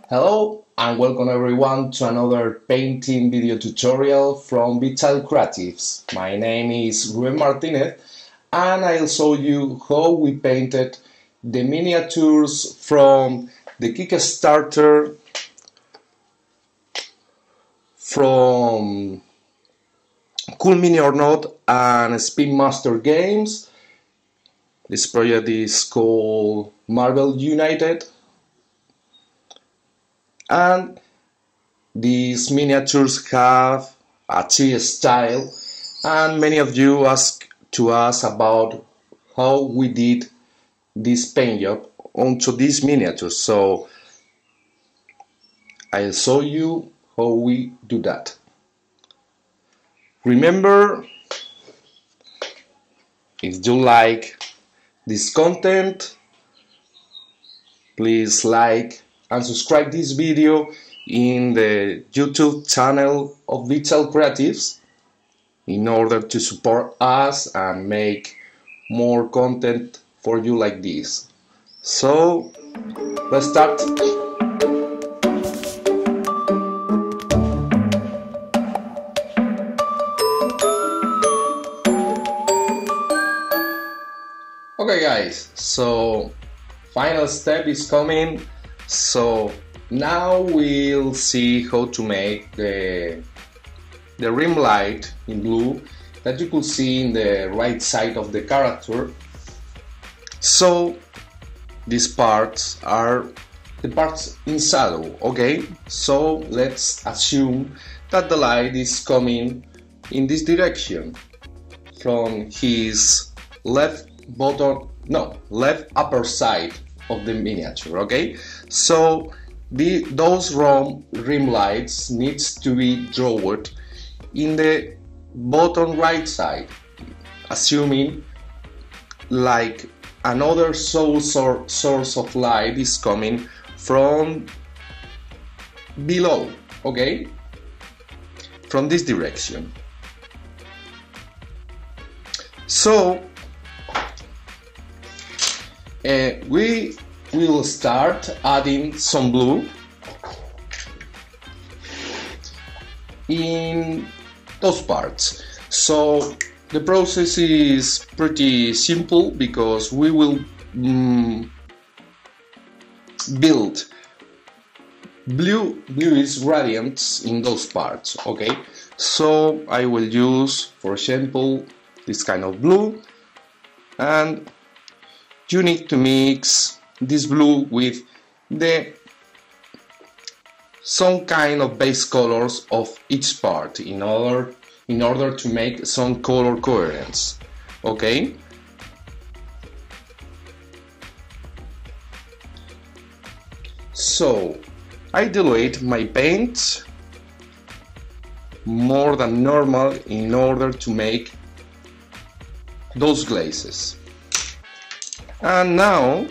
Hello and welcome everyone to another painting video tutorial from BigChild Creatives. My name is Ruben Martinez and I'll show you how we painted the miniatures from the Kickstarter from Cool Mini or Not and Spin Master Games. This project is called Marvel United. And these miniatures have a cheese style, and many of you asked to us about how we did this paint job onto these miniatures. So I'll show you how we do that. Remember, if you like this content, please like and subscribe this video in the YouTube channel of BigChild Creatives in order to support us and make more content for you like this. So let's start. Okay guys, so final step is coming. So now we'll see how to make the rim light in blue that you could see in the right side of the character. So these parts are the parts in shadow, okay? So let's assume that the light is coming in this direction from his left upper side of the miniature, okay? So those rim lights needs to be drawn in the bottom right side, assuming like another source of light is coming from below, okay? From this direction. So we will start adding some blue in those parts. So the process is pretty simple because we will build bluish gradients in those parts, okay? So I will use, for example, this kind of blue, and you need to mix this blue with some kind of base colors of each part in order to make some color coherence, okay? So I dilute my paint more than normal in order to make those glazes. And now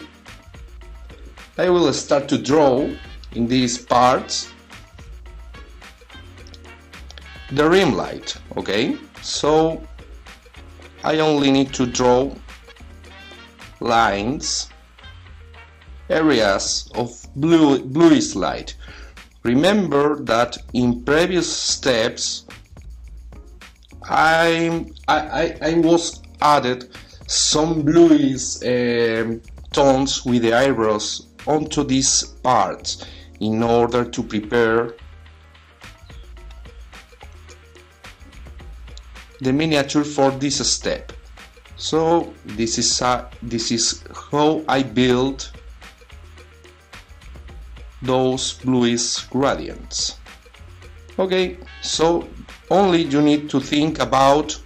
I will start to draw in these parts the rim light, okay? So I only need to draw lines, areas of bluish light. Remember that in previous steps I was added some bluish tones with the eyebrows onto these parts in order to prepare the miniature for this step. So this is how I build those bluish gradients. Okay, so only you need to think about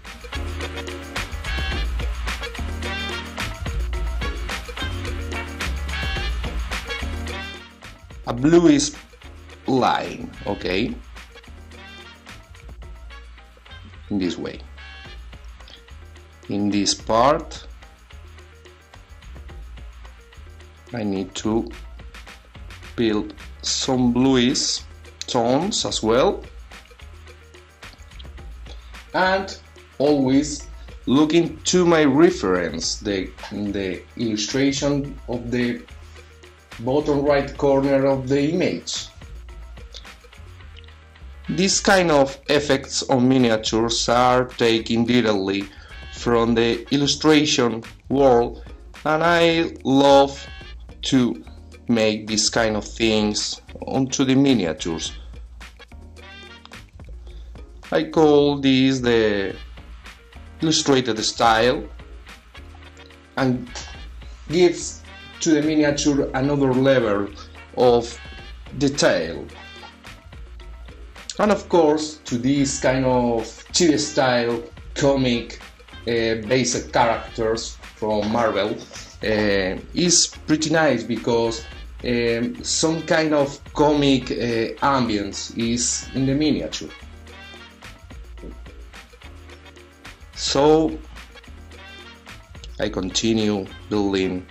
a bluish line, okay, in this way. In this part I need to build some bluish tones as well, and always looking to my reference, the illustration of the bottom right corner of the image. These kind of effects on miniatures are taken directly from the illustration world, and I love to make these kind of things onto the miniatures. I call this the illustrated style, and gives to the miniature another level of detail. And of course, to this kind of TV style comic based characters from Marvel is pretty nice, because some kind of comic ambience is in the miniature. So I continue building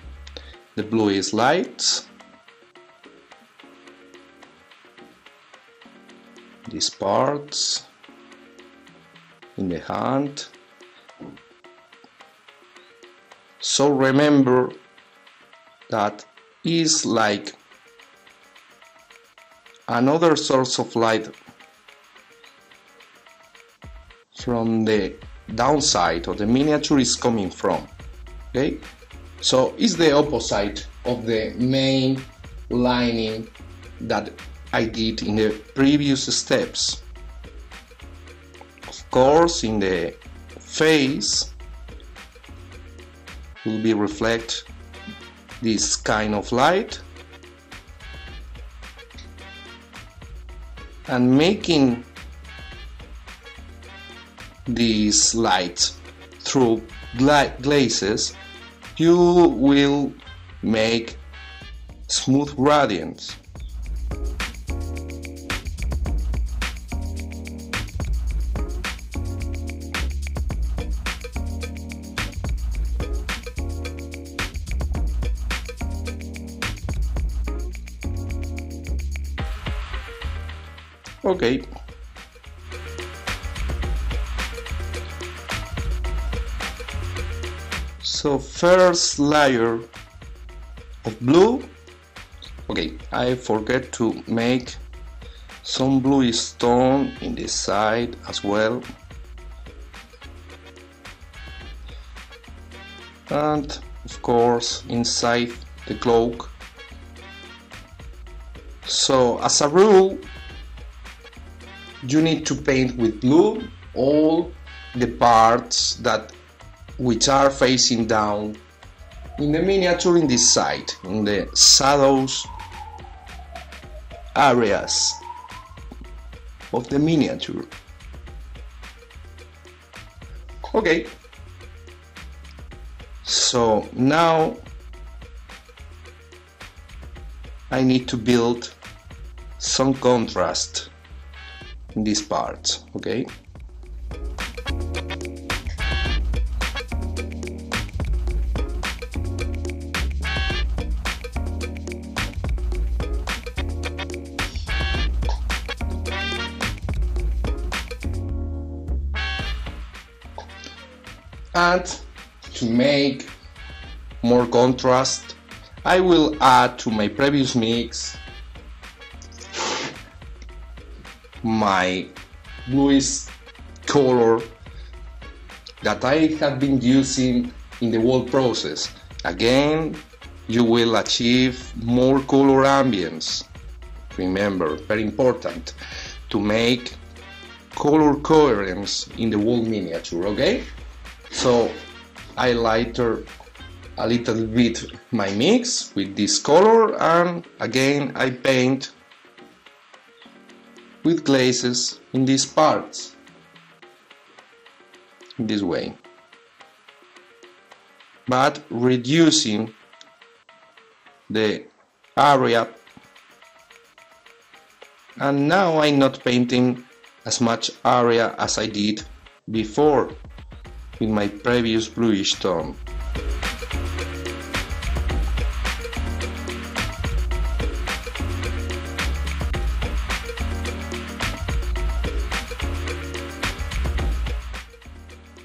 the bluish lights, these parts in the hand. So remember that is like another source of light from the downside of the miniature is coming from. Okay, so it's the opposite of the main lining that I did in the previous steps. Of course, in the face will be reflect this kind of light, and making these lights through glazes, you will make smooth gradients. Okay. So first layer of blue. Okay, I forget to make some bluish stone in this side as well, and of course inside the cloak. So as a rule, you need to paint with blue all the parts that which are facing down in the miniature in this side, in the shadows areas of the miniature. Okay, so now I need to build some contrast in these parts. Okay, and to make more contrast, I will add to my previous mix my bluish color that I have been using in the whole process. Again, you will achieve more color ambience. Remember, very important to make color coherence in the whole miniature. Okay, so I lighter a little bit my mix with this color, and again I paint with glazes in these parts, in this way, but reducing the area. And now I'm not painting as much area as I did before with my previous bluish tone.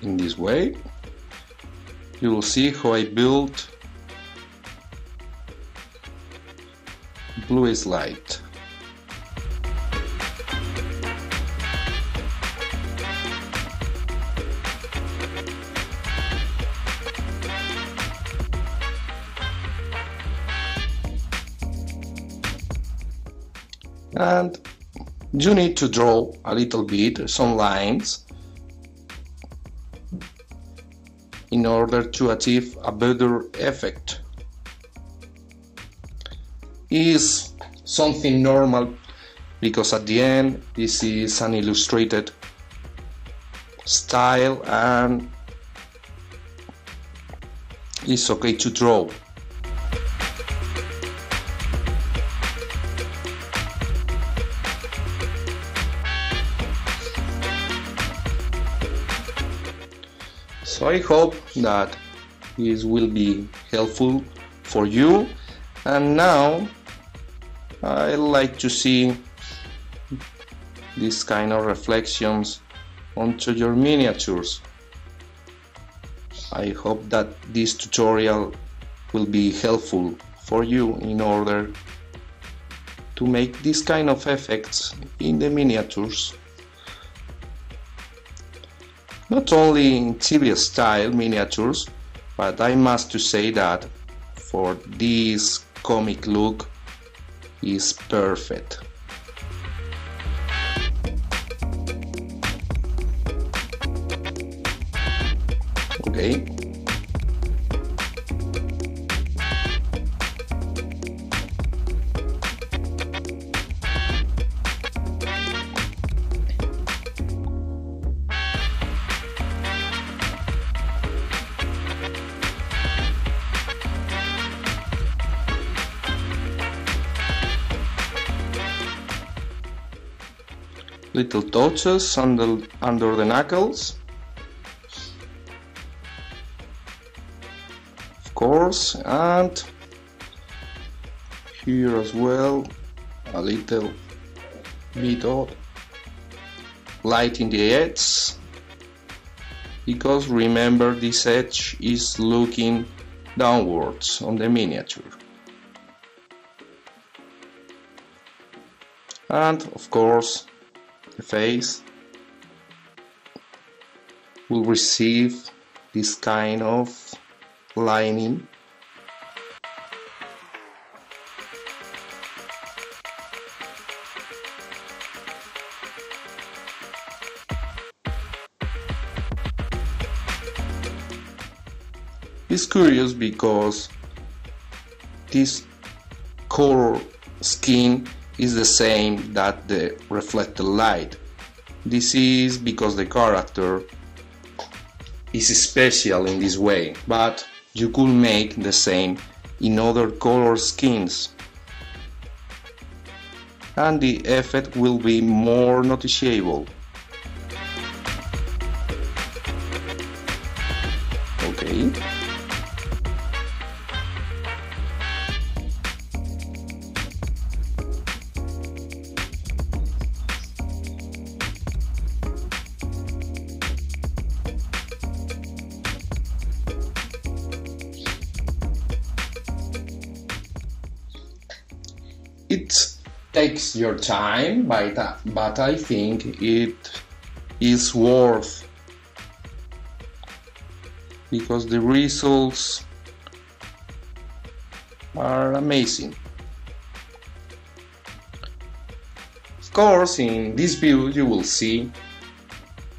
In this way, you will see how I built bluish light. And you need to draw a little bit, some lines, in order to achieve a better effect. Is something normal because at the end this is an illustrated style and it's okay to draw. So I hope that this will be helpful for you, and now I like to see these kind of reflections onto your miniatures. I hope that this tutorial will be helpful for you in order to make this kind of effects in the miniatures. Not only in TV style miniatures, but I must to say that for this comic look is perfect. Okay. Little touches under the knuckles, of course, and here as well a little bit of light in the edge, because remember this edge is looking downwards on the miniature. And of course the face will receive this kind of lining. It's curious because this color scheme is the same that the reflected light. This is because the character is special in this way, but you could make the same in other color schemes and the effect will be more noticeable. Okay. It takes your time, but I think it is worth, because the results are amazing. Of course, in this view you will see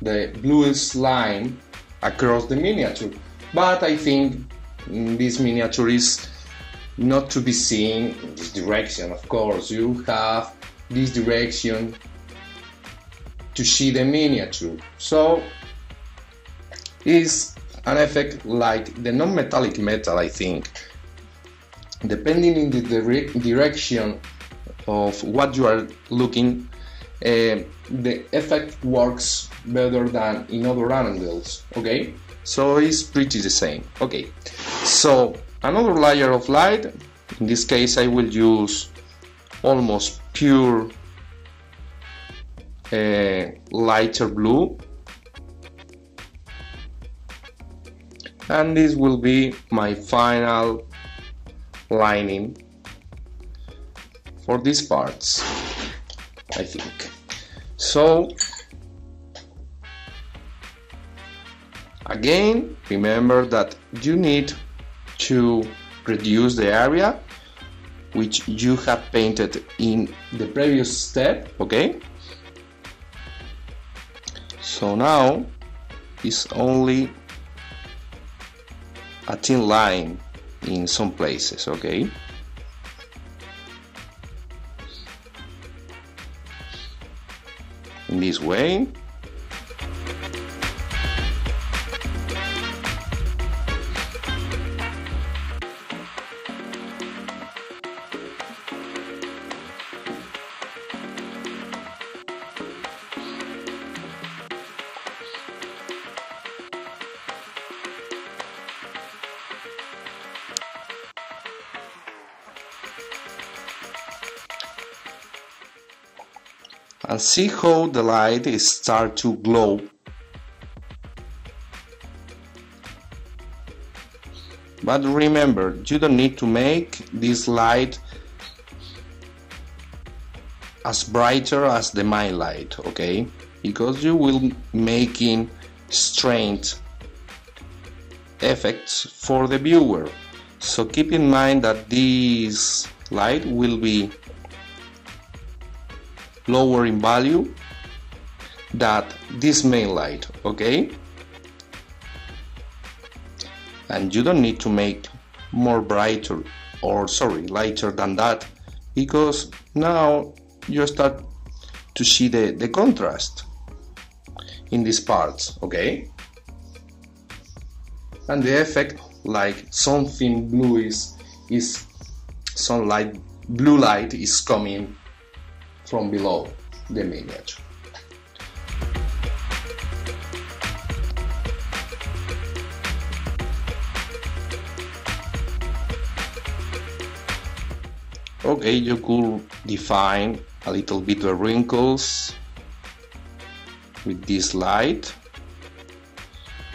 the bluish line across the miniature, but I think this miniature is not to be seen in this direction. Of course, you have this direction to see the miniature, so it's an effect like the non-metallic metal. I think depending in the direction of what you are looking, the effect works better than in other angles. Okay, so it's pretty the same. Okay, so another layer of light. In this case I will use almost pure lighter blue, and this will be my final lining for these parts, I think. So again, remember that you need to reduce the area which you have painted in the previous step, okay? So now it's only a thin line in some places, okay? In this way. And see how the light starts to glow. But remember, you don't need to make this light as brighter as the main light, okay? Because you will making strange effects for the viewer. So keep in mind that this light will be lower in value than this main light, okay? And you don't need to make more brighter, or sorry, lighter than that, because now you start to see the contrast in these parts, okay? And the effect, like something blue is some light, blue light is coming from below the miniature. Okay, you could define a little bit the wrinkles with this light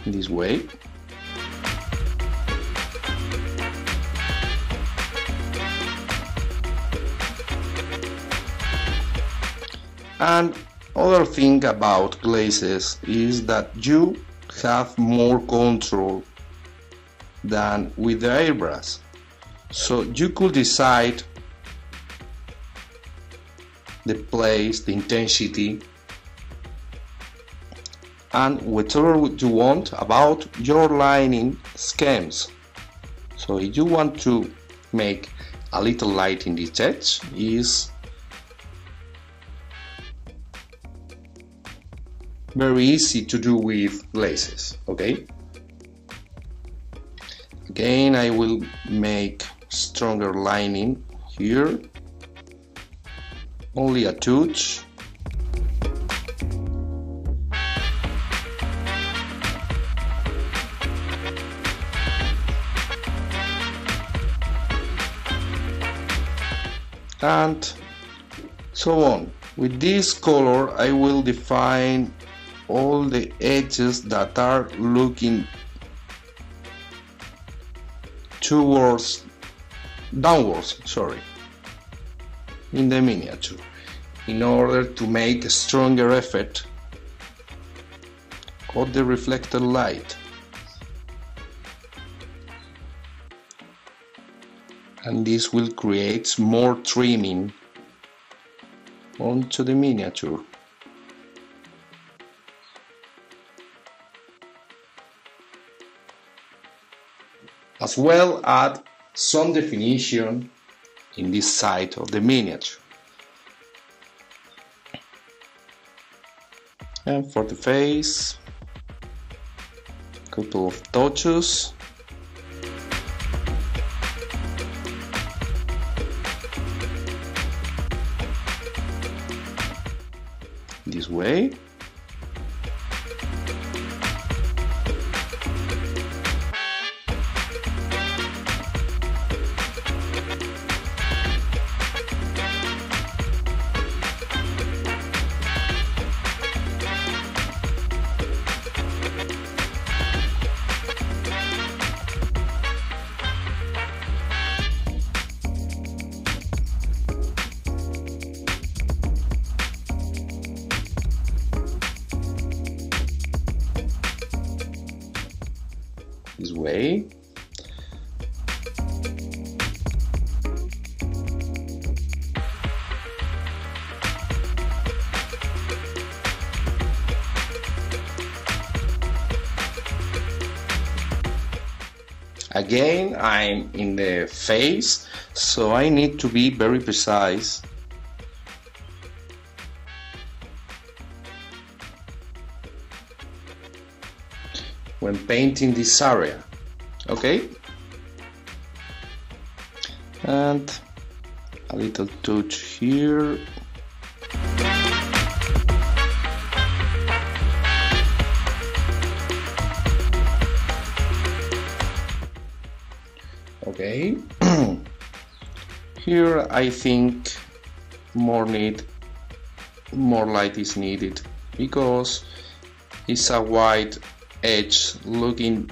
in this way. And other thing about glazes is that you have more control than with the airbrush. So you could decide the place, the intensity, and whatever you want about your lining schemes. So if you want to make a little light in this edge, is very easy to do with glazes, okay? Again, I will make stronger lining here, only a touch. And so on. With this color I will define all the edges that are looking downwards, in the miniature, in order to make a stronger effect of the reflected light. And this will create more trimming onto the miniature. As well add some definition in this side of the miniature. And for the face, a couple of touches. This way. Okay. Again, I'm in the face, so I need to be very precise. When painting this area, okay? And a little touch here. Okay. Here I think more light is needed because it's a white edge looking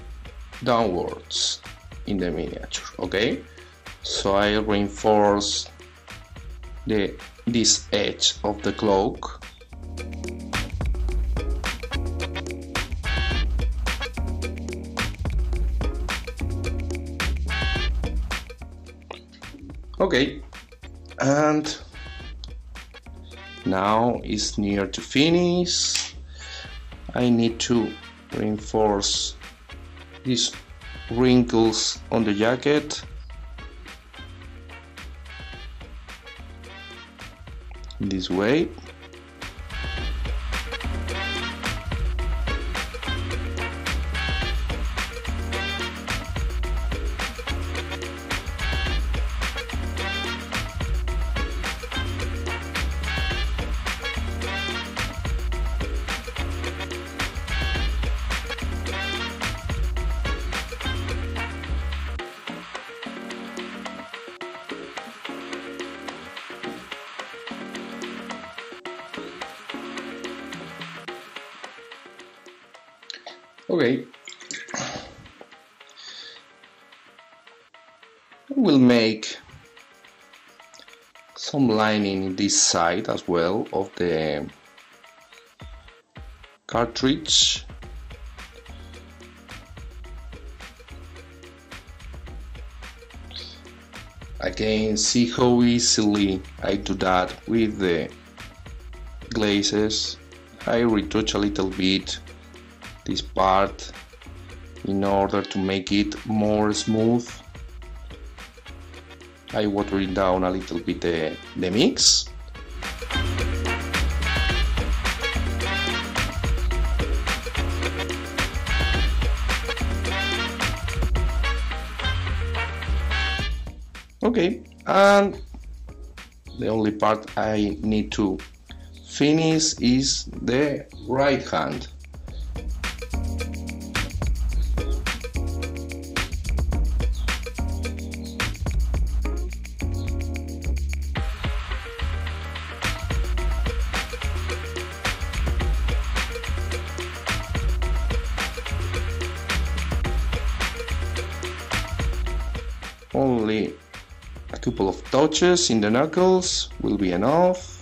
downwards in the miniature. Okay, so I reinforce this edge of the cloak. Okay, and now it's near to finish. I need to reinforce these wrinkles on the jacket. This way. Okay, we'll make some lining in this side as well of the cartridge. Again, see how easily I do that with the glazes. I retouch a little bit this part in order to make it more smooth. I water it down a little bit the mix. Okay, and the only part I need to finish is the right hand. Only a couple of touches in the knuckles will be enough.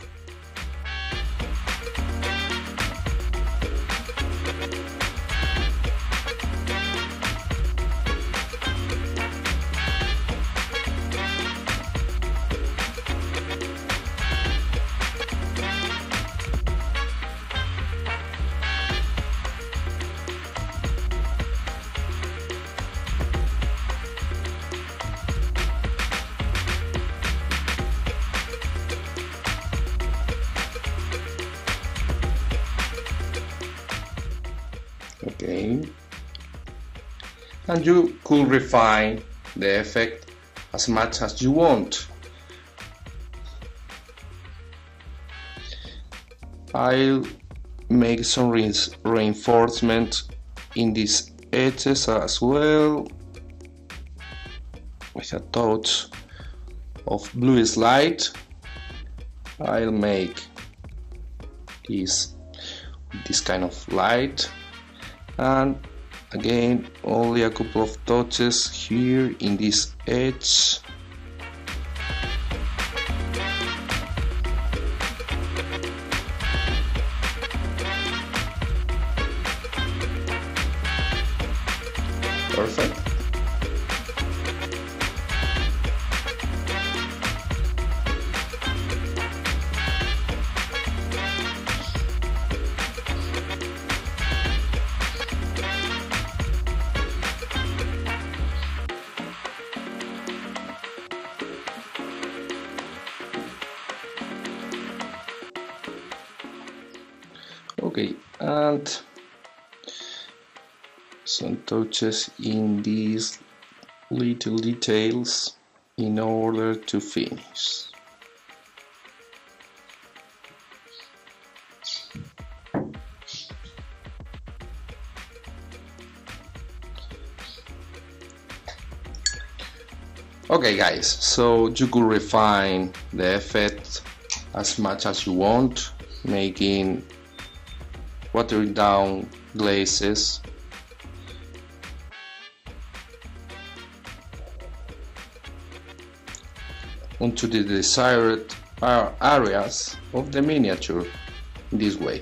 Okay, and you could refine the effect as much as you want. I'll make some reinforcement in these edges as well with a touch of blue slide. I'll make this kind of light, and again only a couple of touches here in this edge. Perfect. Okay, and some touches in these little details in order to finish. Okay guys, so you could refine the effect as much as you want, making watering down glazes, onto the desired areas of the miniature in this way.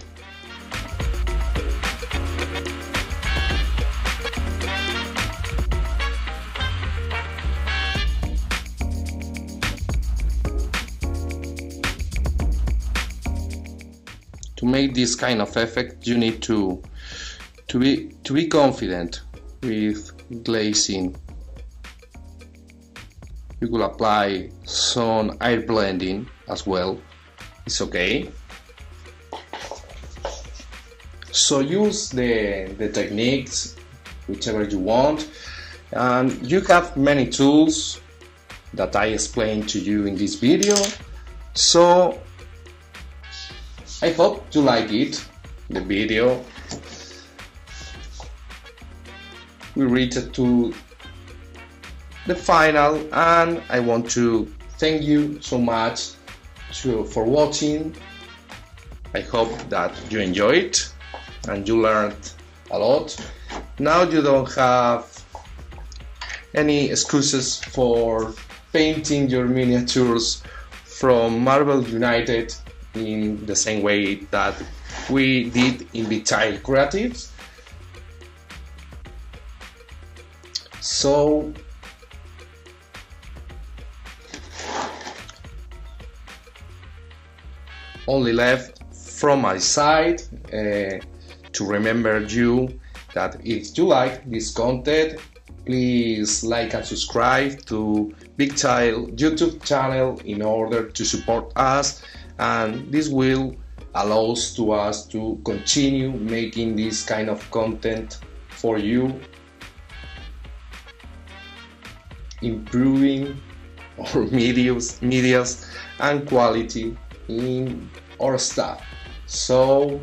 To make this kind of effect, you need to be confident with glazing. You could apply some air blending as well, it's okay. So use the techniques whichever you want, and you have many tools that I explained to you in this video. So I hope you like it, the video. We reached to the final, and I want to thank you so much for watching. I hope that you enjoyed and you learned a lot. Now you don't have any excuses for painting your miniatures from Marvel United in the same way that we did in BigChild Creatives. So only left from my side to remember you that if you like this content, please like and subscribe to BigChild YouTube channel in order to support us, and this will allow us to continue making this kind of content for you, improving our medias and quality in our stuff. So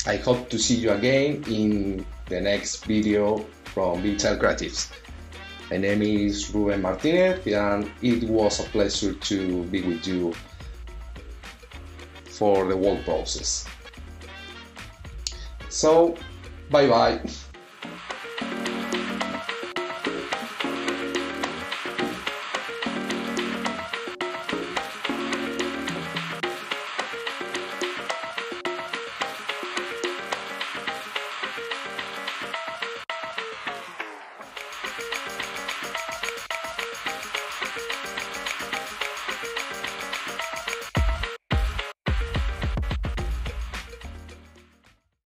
I hope to see you again in the next video from BigChild Creatives. My name is Ruben Martinez, and it was a pleasure to be with you for the whole process. So, bye bye.